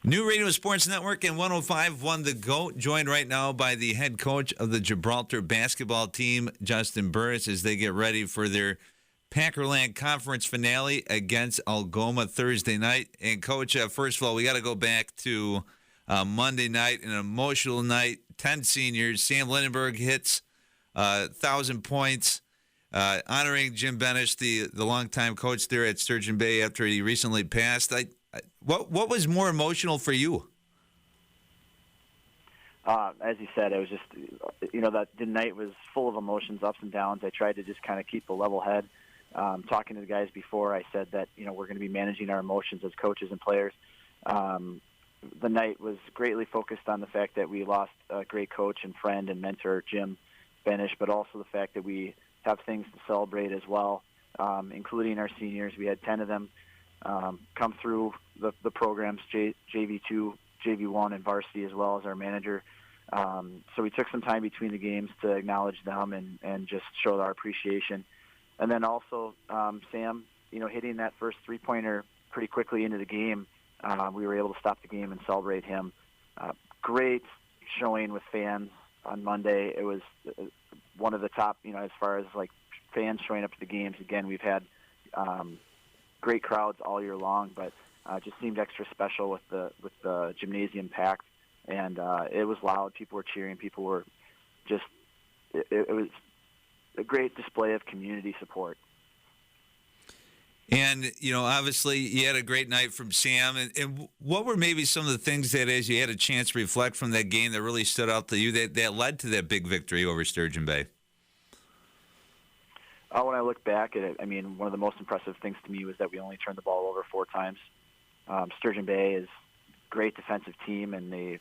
New Radio Sports Network and 105.1 The GOAT, joined right now by the head coach of the Gibraltar basketball team, Justin Burress, as they get ready for their Packerland Conference finale against Algoma Thursday night. And, Coach, first of all, we got to go back to Monday night, an emotional night. 10 seniors. Sam Lindenberg hits 1,000 points, honoring Jim Benish, the longtime coach there at Sturgeon Bay after he recently passed. What was more emotional for you? As you said, it was just, that the night was full of emotions, ups and downs. I tried to just kind of keep a level head. Talking to the guys before, I said that, we're going to be managing our emotions as coaches and players. The night was greatly focused on the fact that we lost a great coach and friend and mentor, Jim Benish, but also the fact that we have things to celebrate as well, including our seniors. We had 10 of them come through the programs, JV2, JV1, and varsity, as well as our manager. So we took some time between the games to acknowledge them and just show our appreciation. And then also Sam, hitting that first three-pointer pretty quickly into the game, we were able to stop the game and celebrate him. Great showing with fans on Monday. It was one of the top, as far as like fans showing up to the games. Again, we've had great crowds all year long, but just seemed extra special with the gymnasium packed, and it was loud. People were cheering. People were just. It was a great display of community support. And, obviously you had a great night from Sam. And what were maybe some of the things that, as you had a chance to reflect from that game, that really stood out to you that led to that big victory over Sturgeon Bay? When I look back at it, one of the most impressive things to me was that we only turned the ball over 4 times. Sturgeon Bay is a great defensive team, and they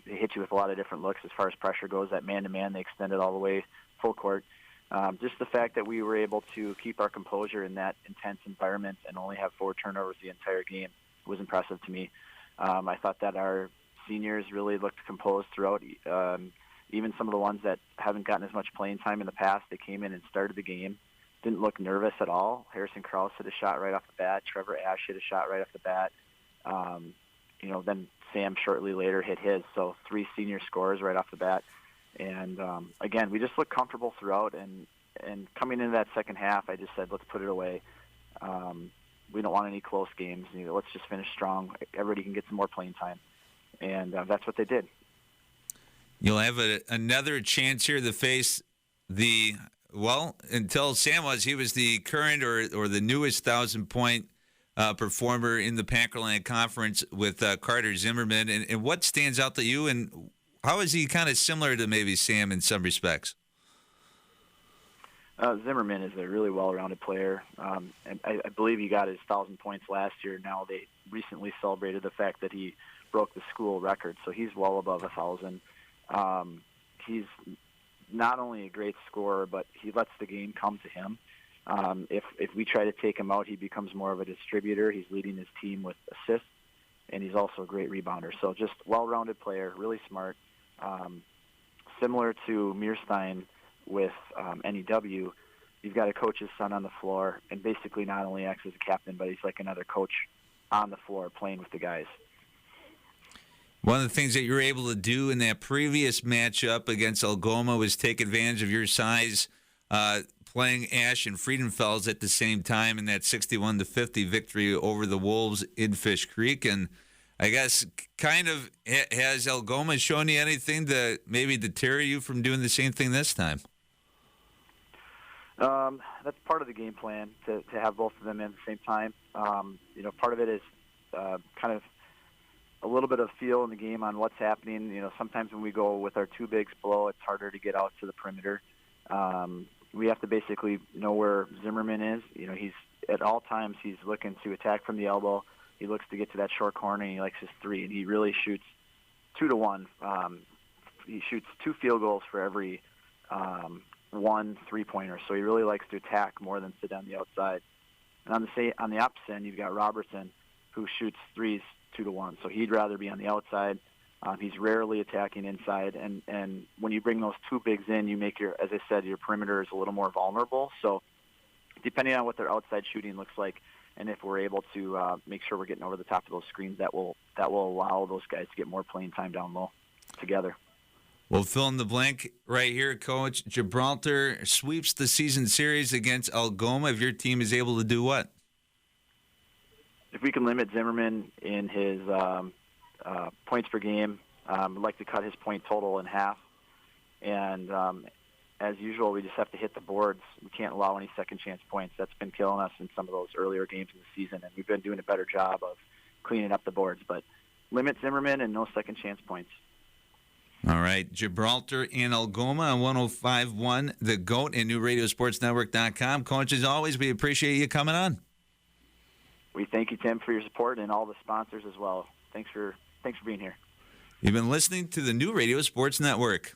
hit you with a lot of different looks as far as pressure goes. That man-to-man, they extended all the way full court. Just the fact that we were able to keep our composure in that intense environment and only have 4 turnovers the entire game was impressive to me. I thought that our seniors really looked composed throughout. Even some of the ones that haven't gotten as much playing time in the past, they came in and started the game. Didn't look nervous at all. Harrison Krause hit a shot right off the bat. Trevor Ash hit a shot right off the bat. Then Sam shortly later hit his. So 3 senior scores right off the bat. And, again, we just looked comfortable throughout. And coming into that second half, I just said, let's put it away. We don't want any close games. Let's just finish strong. Everybody can get some more playing time. And that's what they did. You'll have another chance here to face until Sam he was the current or the newest 1,000-point performer in the Packerland Conference with Carter Zimmerman. And what stands out to you, and how is he kind of similar to maybe Sam in some respects? Zimmerman is a really well-rounded player. And I believe he got his 1,000 points last year. Now they recently celebrated the fact that he broke the school record, so he's well above 1,000. He's not only a great scorer, but he lets the game come to him. If we try to take him out, he becomes more of a distributor. He's leading his team with assists, and he's also a great rebounder. So just well-rounded player, really smart. Similar to Mearstein with NEW, you've got a coach's son on the floor, and basically not only acts as a captain, but he's like another coach on the floor playing with the guys. One of the things that you were able to do in that previous matchup against Algoma was take advantage of your size, playing Ash and Friedenfels at the same time in that 61-50 victory over the Wolves in Fish Creek. And I guess kind of has Algoma shown you anything to maybe deter you from doing the same thing this time? That's part of the game plan, to have both of them in at the same time. Part of it is kind of a little bit of feel in the game on what's happening. Sometimes when we go with our 2 bigs below, it's harder to get out to the perimeter. We have to basically know where Zimmerman is. He's at all times he's looking to attack from the elbow. He looks to get to that short corner, and he likes his 3, and he really shoots 2 to 1. He shoots 2 field goals for every 1 3-pointer. So he really likes to attack more than sit on the outside. And on the opposite end, you've got Robertson, who shoots 3s 2 to 1. So he'd rather be on the outside. He's rarely attacking inside, and when you bring those 2 bigs in, you make as I said, your perimeter is a little more vulnerable. So depending on what their outside shooting looks like, and if we're able to make sure we're getting over the top of those screens, that will that will allow those guys to get more playing time down low together. Well, fill in the blank right here, Coach. Gibraltar sweeps the season series against Algoma if your team is able to do what? If we can limit Zimmerman in his points per game, we'd like to cut his point total in half. And as usual, we just have to hit the boards. We can't allow any second-chance points. That's been killing us in some of those earlier games in the season, and we've been doing a better job of cleaning up the boards. But limit Zimmerman and no second-chance points. All right, Gibraltar and Algoma on 105.1 The GOAT and NewRadioSportsNetwork.com. Coach, as always, we appreciate you coming on. We thank you, Tim, for your support and all the sponsors as well. Thanks for being here. You've been listening to the New Radio Sports Network.